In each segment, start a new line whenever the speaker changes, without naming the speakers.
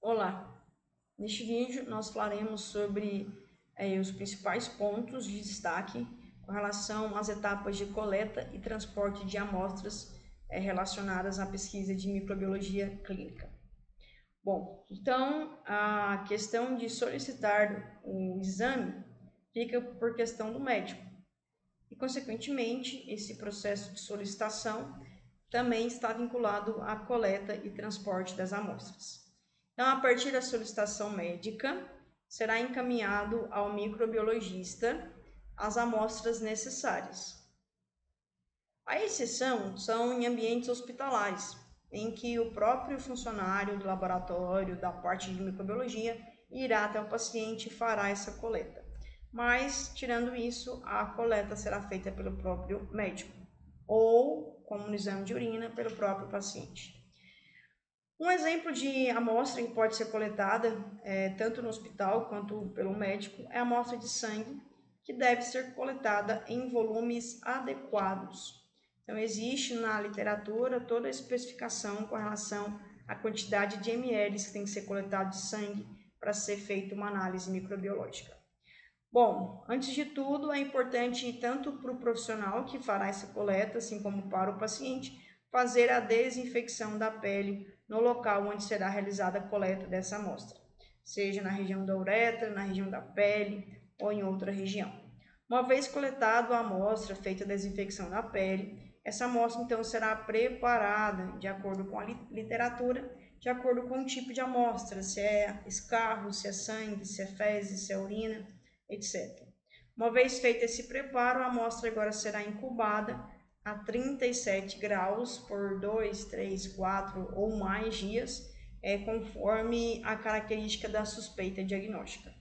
Olá, neste vídeo nós falaremos sobre os principais pontos de destaque com relação às etapas de coleta e transporte de amostras relacionadas à pesquisa de microbiologia clínica. Bom, então a questão de solicitar o exame fica por questão do médico e, consequentemente, esse processo de solicitação também está vinculado à coleta e transporte das amostras. Então, a partir da solicitação médica, será encaminhado ao microbiologista as amostras necessárias. A exceção são em ambientes hospitalares, em que o próprio funcionário do laboratório, da parte de microbiologia, irá até o paciente e fará essa coleta. Mas, tirando isso, a coleta será feita pelo próprio médico, ou, como no exame de urina, pelo próprio paciente. Um exemplo de amostra que pode ser coletada, tanto no hospital quanto pelo médico, é a amostra de sangue, que deve ser coletada em volumes adequados. Então, existe na literatura toda a especificação com relação à quantidade de ml que tem que ser coletado de sangue para ser feita uma análise microbiológica. Bom, antes de tudo, é importante tanto para o profissional que fará essa coleta, assim como para o paciente, fazer a desinfecção da pele no local onde será realizada a coleta dessa amostra, seja na região da uretra, na região da pele ou em outra região. Uma vez coletado a amostra, feita a desinfecção da pele, essa amostra então será preparada de acordo com a literatura, de acordo com o tipo de amostra, se é escarro, se é sangue, se é fezes, se é urina, etc. Uma vez feito esse preparo, a amostra agora será incubada a 37 graus por 2, 3, 4 ou mais dias, conforme a característica da suspeita diagnóstica.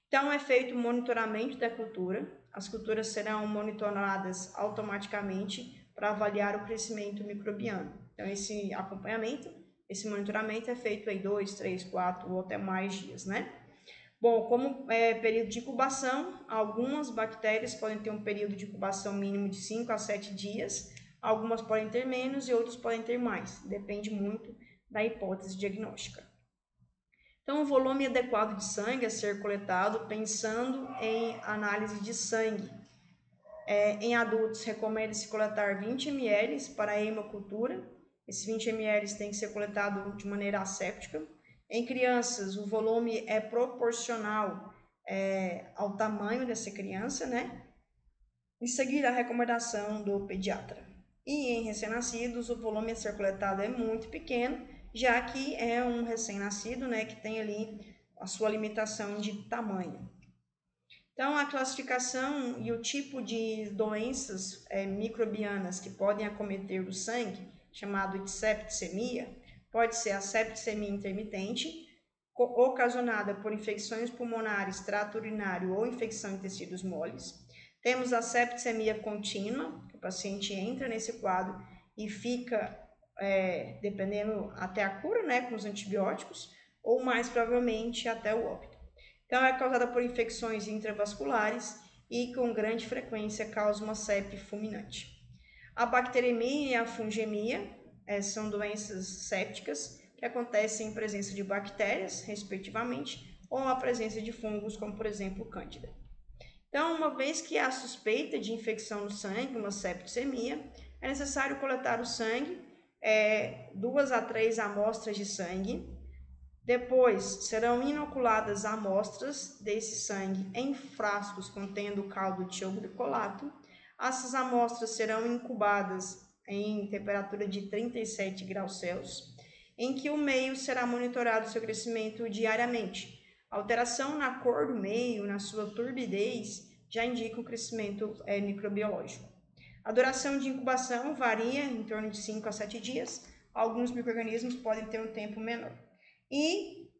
Então, é feito o monitoramento da cultura. As culturas serão monitoradas automaticamente para avaliar o crescimento microbiano. Então, esse acompanhamento, esse monitoramento é feito em 2, 3, 4 ou até mais dias, né? Bom, como período de incubação, algumas bactérias podem ter um período de incubação mínimo de 5 a 7 dias, algumas podem ter menos e outras podem ter mais, depende muito da hipótese diagnóstica. Então, o volume adequado de sangue a ser coletado pensando em análise de sangue. Em adultos, recomenda-se coletar 20 ml para a hemocultura. Esses 20 ml tem que ser coletado de maneira asséptica. Em crianças, o volume é proporcional ao tamanho dessa criança, né? E seguir a recomendação do pediatra. E em recém-nascidos, o volume a ser coletado é muito pequeno, já que é um recém-nascido, né, que tem ali a sua limitação de tamanho. Então, a classificação e o tipo de doenças microbianas que podem acometer o sangue, chamado de septicemia, pode ser a septicemia intermitente, ocasionada por infecções pulmonares, trato urinário ou infecção em tecidos moles. Temos a septicemia contínua, que o paciente entra nesse quadro e fica, dependendo, até a cura, né, com os antibióticos, ou mais provavelmente até o óbito. Então, é causada por infecções intravasculares e, com grande frequência, causa uma sepse fulminante. A bacteremia e a fungemia são doenças sépticas que acontecem em presença de bactérias, respectivamente, ou a presença de fungos, como, por exemplo, cândida. Então, uma vez que há suspeita de infecção no sangue, uma septicemia, é necessário coletar o sangue, 2 a 3 amostras de sangue. Depois, serão inoculadas amostras desse sangue em frascos contendo caldo de tioglicolato. Essas amostras serão incubadas em temperatura de 37 graus Celsius, em que o meio será monitorado seu crescimento diariamente. A alteração na cor do meio, na sua turbidez, já indica o crescimento microbiológico. A duração de incubação varia em torno de 5 a 7 dias. Alguns micro-organismos podem ter um tempo menor. E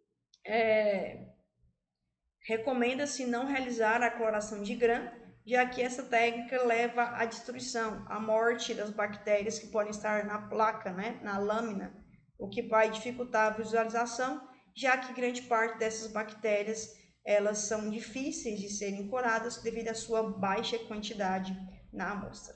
recomenda-se não realizar a cloração de Gram, já que essa técnica leva à destruição, à morte das bactérias que podem estar na placa, né, na lâmina, o que vai dificultar a visualização, já que grande parte dessas bactérias elas são difíceis de serem curadas devido à sua baixa quantidade na amostra.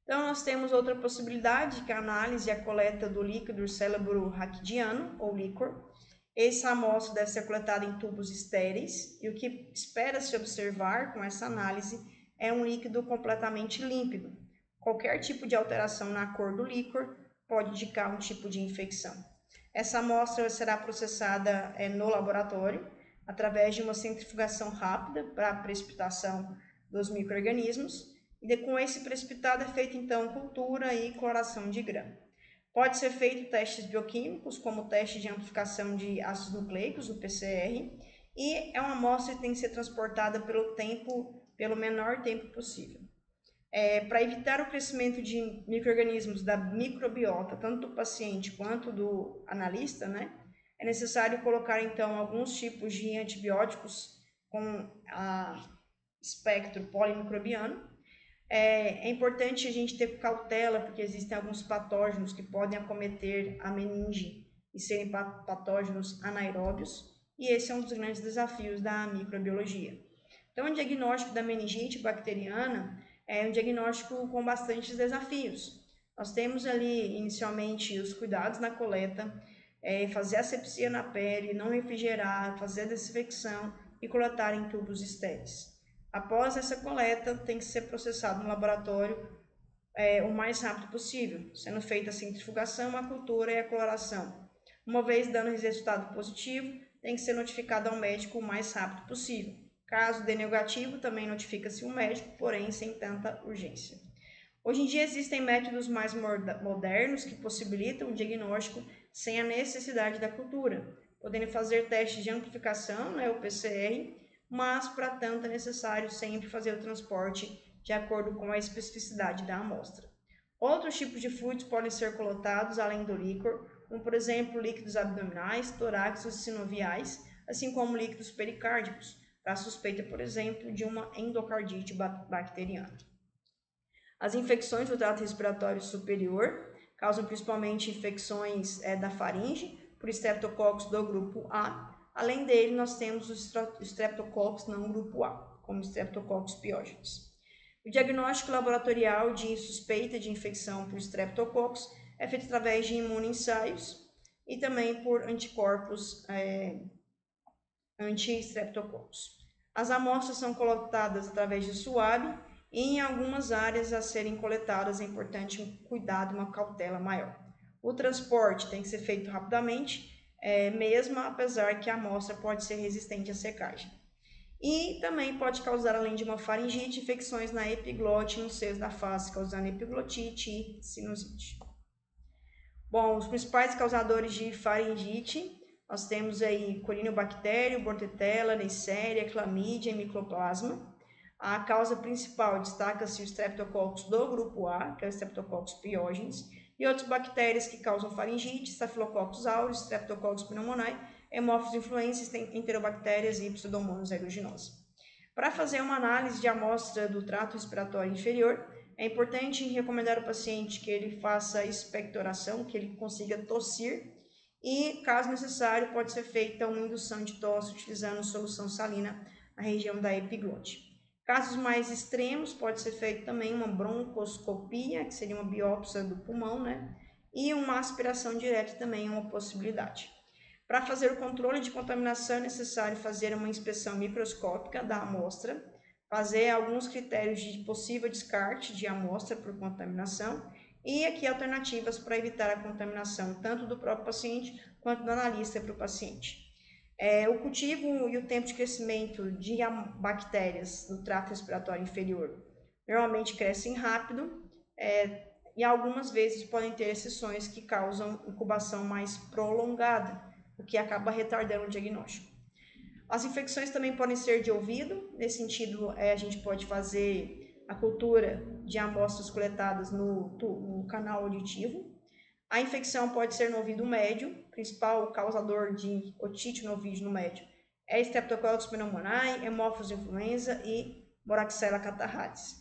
Então, nós temos outra possibilidade, que é a análise e a coleta do líquido cérebro raquidiano, ou líquor. Essa amostra deve ser coletada em tubos estéreis e o que espera-se observar com essa análise é um líquido completamente límpido. Qualquer tipo de alteração na cor do líquor pode indicar um tipo de infecção. Essa amostra será processada no laboratório através de uma centrifugação rápida para a precipitação dos micro-organismos e com esse precipitado é feita então cultura e cloração de grã. Pode ser feito testes bioquímicos, como o teste de amplificação de ácidos nucleicos, o PCR, e é uma amostra que tem que ser transportada pelo menor tempo possível. Para evitar o crescimento de micro-organismos da microbiota, tanto do paciente quanto do analista, né, é necessário colocar então alguns tipos de antibióticos com espectro polimicrobiano. É importante a gente ter cautela, porque existem alguns patógenos que podem acometer a meninge e serem patógenos anaeróbios, e esse é um dos grandes desafios da microbiologia. Então, o diagnóstico da meningite bacteriana é um diagnóstico com bastantes desafios. Nós temos ali, inicialmente, os cuidados na coleta, fazer asepsia na pele, não refrigerar, fazer a desinfecção e coletar em tubos estéreis. Após essa coleta, tem que ser processado no laboratório o mais rápido possível, sendo feita a centrifugação, a cultura e a coloração. Uma vez dando resultado positivo, tem que ser notificado ao médico o mais rápido possível. Caso dê negativo, também notifica-se o médico, porém sem tanta urgência. Hoje em dia existem métodos mais modernos que possibilitam o diagnóstico sem a necessidade da cultura, podendo fazer testes de amplificação, o PCR, mas para tanto é necessário sempre fazer o transporte de acordo com a especificidade da amostra. Outros tipos de fluidos podem ser coletados além do líquor, como por exemplo líquidos abdominais, torácicos e sinoviais, assim como líquidos pericárdicos, para a suspeita, por exemplo, de uma endocardite bacteriana. As infecções do trato respiratório superior causam principalmente infecções da faringe por Streptococcus do grupo A. Além dele, nós temos os Streptococcus não grupo A, como Streptococcus pyogenes. O diagnóstico laboratorial de suspeita de infecção por Streptococcus é feito através de imunoensaios e também por anticorpos anti-Streptococcus. As amostras são coletadas através de suave e em algumas áreas a serem coletadas é importante um cuidado, uma cautela maior. O transporte tem que ser feito rapidamente, mesmo apesar que a amostra pode ser resistente à secagem. E também pode causar, além de uma faringite, infecções na epiglote e nos seios da face, causando epiglotite e sinusite. Bom, os principais causadores de faringite, nós temos aí Corynebacterium, Bordetella, Neisseria, Clamídia e Mycoplasma. A causa principal destaca-se o Streptococcus do grupo A, que é o Streptococcus pyogenes, e outras bactérias que causam faringite, Staphylococcus aureus, Streptococcus pneumoniae, Haemophilus influenzae, enterobactérias e Pseudomonas aeruginosa. Para fazer uma análise de amostra do trato respiratório inferior, é importante recomendar ao paciente que ele faça expectoração, que ele consiga tossir, e, caso necessário, pode ser feita uma indução de tosse utilizando solução salina na região da epiglote. Casos mais extremos, pode ser feita também uma broncoscopia, que seria uma biópsia do pulmão, e uma aspiração direta também é uma possibilidade. Para fazer o controle de contaminação é necessário fazer uma inspeção microscópica da amostra, fazer alguns critérios de possível descarte de amostra por contaminação e aqui alternativas para evitar a contaminação tanto do próprio paciente quanto do analista para o paciente. O cultivo e o tempo de crescimento de bactérias no trato respiratório inferior normalmente crescem rápido e algumas vezes podem ter exceções que causam incubação mais prolongada, o que acaba retardando o diagnóstico. As infecções também podem ser de ouvido, nesse sentido a gente pode fazer a cultura de amostras coletadas no canal auditivo. A infecção pode ser no ouvido médio, o principal causador de otite no ouvido médio é Streptococcus pneumoniae, Haemophilus influenzae e Moraxella catarrhalis.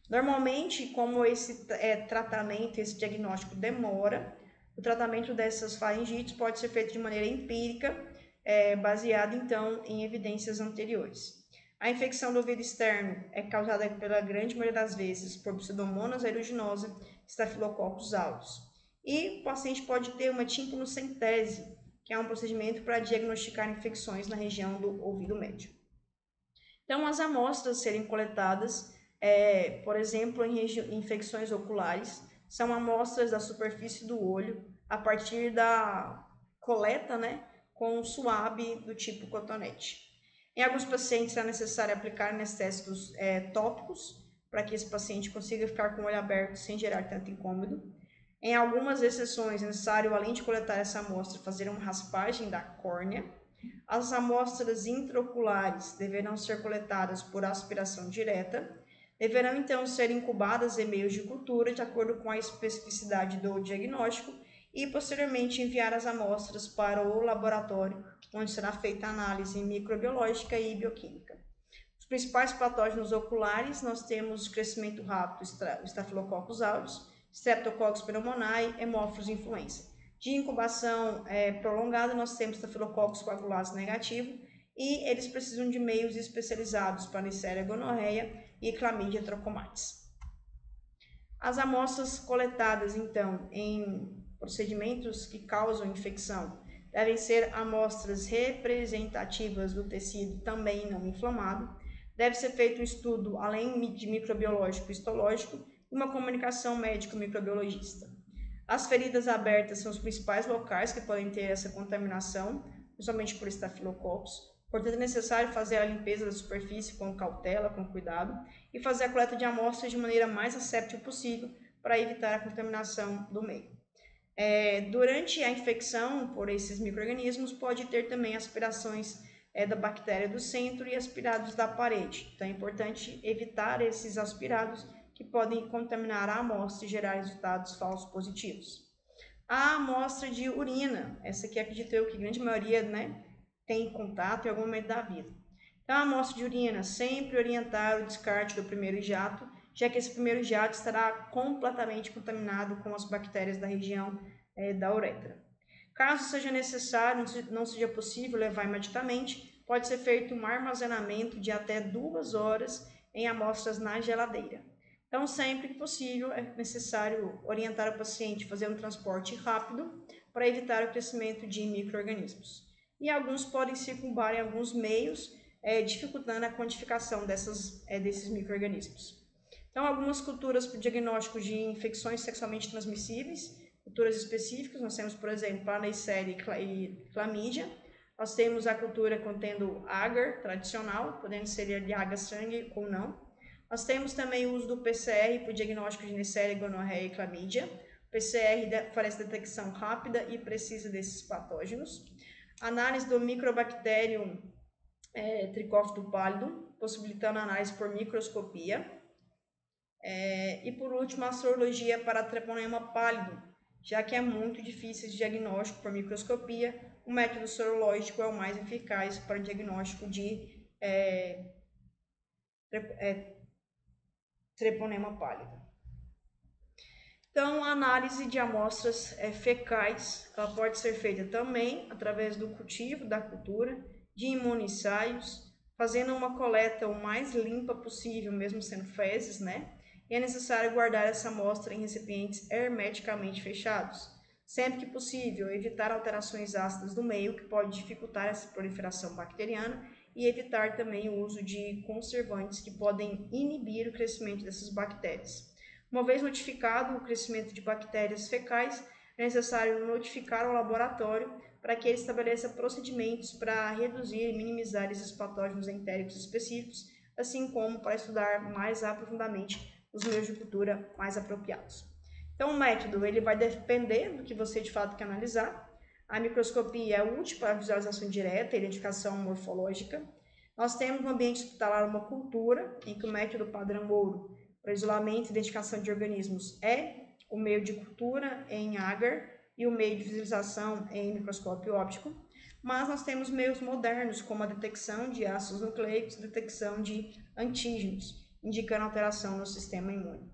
Normalmente, como esse tratamento, esse diagnóstico demora, o tratamento dessas faringites pode ser feito de maneira empírica, baseado então em evidências anteriores. A infecção do ouvido externo é causada pela grande maioria das vezes por Pseudomonas aeruginosa, Staphylococcus aureus. E o paciente pode ter uma tímpanoscentese, que é um procedimento para diagnosticar infecções na região do ouvido médio. Então, as amostras serem coletadas, por exemplo, em infecções oculares, são amostras da superfície do olho a partir da coleta, né, com um suave do tipo cotonete. Em alguns pacientes é necessário aplicar anestésicos tópicos para que esse paciente consiga ficar com o olho aberto sem gerar tanto incômodo. Em algumas exceções é necessário, além de coletar essa amostra, fazer uma raspagem da córnea. As amostras intraoculares deverão ser coletadas por aspiração direta. Deverão então ser incubadas em meios de cultura de acordo com a especificidade do diagnóstico e posteriormente enviar as amostras para o laboratório, onde será feita a análise microbiológica e bioquímica. Os principais patógenos oculares, nós temos crescimento rápido, o Staphylococcus aureus, Streptococcus pneumoniae, Haemophilus influenza. De incubação prolongada, nós temos Staphylococcus coagulase negativo e eles precisam de meios especializados para Neisseria gonorreia e Chlamydia trachomatis. As amostras coletadas, então, em procedimentos que causam infecção devem ser amostras representativas do tecido também não inflamado. Deve ser feito um estudo, além de microbiológico e histológico, e uma comunicação médico-microbiologista. As feridas abertas são os principais locais que podem ter essa contaminação, principalmente por estafilococcus. Portanto, é necessário fazer a limpeza da superfície com cautela, com cuidado, e fazer a coleta de amostras de maneira mais asséptica possível para evitar a contaminação do meio. Durante a infecção por esses micro-organismos, pode ter também aspirações da bactéria do centro e aspirados da parede. Então, é importante evitar esses aspirados que podem contaminar a amostra e gerar resultados falsos positivos. A amostra de urina, essa aqui acredito eu que a grande maioria, tem contato em algum momento da vida. Então, a amostra de urina, sempre orientar o descarte do primeiro jato, já que esse primeiro jato estará completamente contaminado com as bactérias da região da uretra. Caso seja necessário, não seja possível levar imediatamente, pode ser feito um armazenamento de até 2 horas em amostras na geladeira. Então, sempre que possível, é necessário orientar o paciente a fazer um transporte rápido para evitar o crescimento de micro-organismos. E alguns podem circunvar em alguns meios, dificultando a quantificação desses micro-organismos. Então, algumas culturas para o diagnóstico de infecções sexualmente transmissíveis, culturas específicas, nós temos, por exemplo, a Neisseria e Chlamydia. Nós temos a cultura contendo agar tradicional, podendo ser de agar-sangue ou não. Nós temos também o uso do PCR para o diagnóstico de Neisseria, gonorreia e Chlamydia. O PCR oferece detecção rápida e precisa desses patógenos. Análise do Microbacterium tricófito pálido, possibilitando a análise por microscopia. E por último, a sorologia para treponema pálido, já que é muito difícil de diagnóstico por microscopia, o método sorológico é o mais eficaz para o diagnóstico de treponema pálido. Então, a análise de amostras fecais, ela pode ser feita também através do cultivo da cultura, de imunoensaios, fazendo uma coleta o mais limpa possível, mesmo sendo fezes, E é necessário guardar essa amostra em recipientes hermeticamente fechados. Sempre que possível, evitar alterações ácidas do meio, que pode dificultar essa proliferação bacteriana, e evitar também o uso de conservantes que podem inibir o crescimento dessas bactérias. Uma vez notificado o crescimento de bactérias fecais, é necessário notificar ao laboratório para que ele estabeleça procedimentos para reduzir e minimizar esses patógenos entéricos específicos, assim como para estudar mais aprofundadamente os meios de cultura mais apropriados. Então, o método ele vai depender do que você de fato quer analisar. A microscopia é útil para a visualização direta e identificação morfológica. Nós temos no ambiente hospitalar uma cultura em que o método padrão ouro para isolamento e identificação de organismos é o meio de cultura em agar e o meio de visualização em microscópio óptico. Mas nós temos meios modernos, como a detecção de ácidos nucleicos, detecção de antígenos, indicando alteração no sistema imune.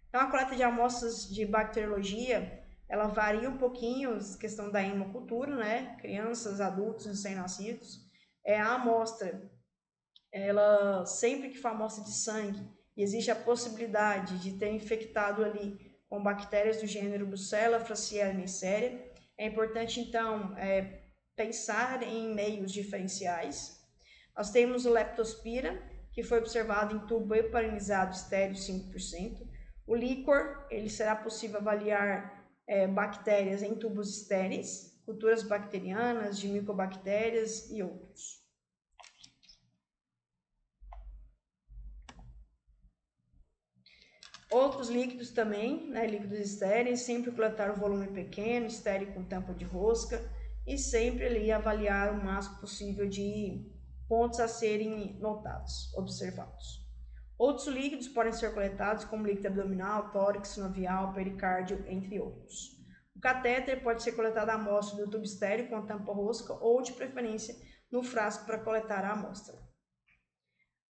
Então, a coleta de amostras de bacteriologia, ela varia um pouquinho, a questão da hemocultura, Crianças, adultos, recém-nascidos. A amostra, ela, sempre que for amostra de sangue, e existe a possibilidade de ter infectado ali com bactérias do gênero Brucella, Francisella e Neisseria, é importante, então, pensar em meios diferenciais. Nós temos o leptospira, que foi observado em tubo heparinizado estéreo 5%. O líquor, ele será possível avaliar bactérias em tubos estéreis, culturas bacterianas, de micobactérias e outros. Outros líquidos também, né, líquidos estéreis, sempre coletar um volume pequeno, estéril com tampa de rosca e sempre ali avaliar o máximo possível de pontos a serem notados, observados. Outros líquidos podem ser coletados como líquido abdominal, tórax, sinovial, pericárdio, entre outros. O catéter pode ser coletado a amostra do tubo estéreo com a tampa rosca ou, de preferência, no frasco para coletar a amostra.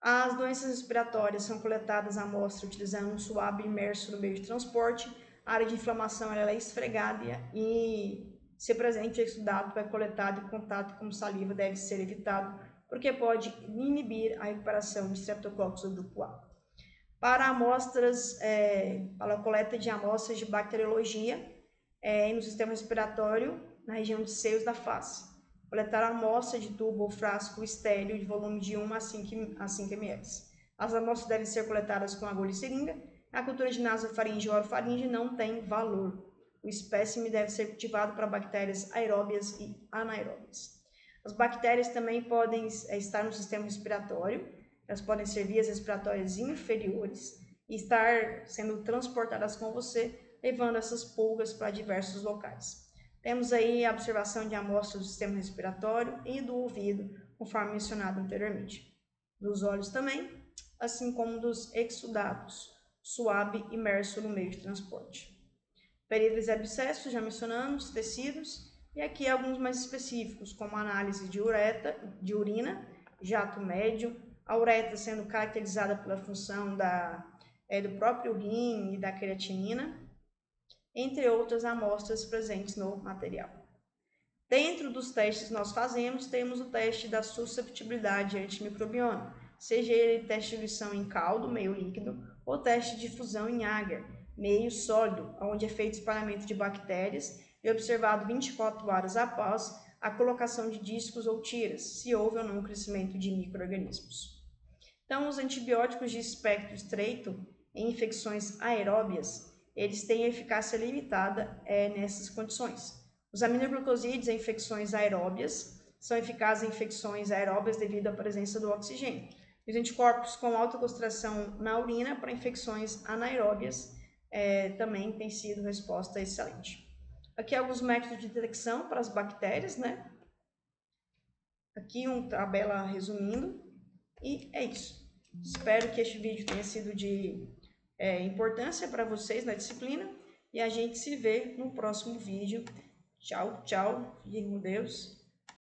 As doenças respiratórias são coletadas à amostra utilizando um suave imerso no meio de transporte. A área de inflamação ela é esfregada e, se presente ou estudado, é coletado e contato com saliva deve ser evitado, porque pode inibir a recuperação de streptococcus do grupo A. Para amostras, para a coleta de amostras de bacteriologia no sistema respiratório, na região de seios da face. Coletar a amostra de tubo ou frasco estéril de volume de 1 a 5 ml. As amostras devem ser coletadas com agulha e seringa. A cultura de nasofaringe ou orofaringe não tem valor. O espécime deve ser cultivado para bactérias aeróbias e anaeróbias. As bactérias também podem estar no sistema respiratório. Elas podem ser vias respiratórias inferiores e estar sendo transportadas com você, levando essas pulgas para diversos locais. Temos aí a observação de amostras do sistema respiratório e do ouvido, conforme mencionado anteriormente. Dos olhos também, assim como dos exudados, suave imerso no meio de transporte. Períodos e abscessos, já mencionamos, tecidos, e aqui alguns mais específicos, como análise de urina, jato médio, a uretra sendo caracterizada pela função do próprio rim e da creatinina, entre outras amostras presentes no material. Dentro dos testes que nós fazemos, temos o teste da susceptibilidade antimicrobiana, seja ele teste de diluição em caldo, meio líquido, ou teste de difusão em agar, meio sólido, onde é feito espalhamento de bactérias e observado 24 horas após a colocação de discos ou tiras, se houve ou não crescimento de micro-organismos. Então, os antibióticos de espectro estreito em infecções aeróbias, eles têm eficácia limitada nessas condições. Os aminoglucosídeos em infecções aeróbias são eficazes em infecções aeróbias devido à presença do oxigênio. Os anticorpos com alta concentração na urina para infecções anaeróbias também têm sido resposta excelente. Aqui alguns métodos de detecção para as bactérias, né? Aqui uma tabela resumindo, e é isso. Espero que este vídeo tenha sido de importância para vocês na disciplina e a gente se vê no próximo vídeo. Tchau, tchau. Fiquem com Deus.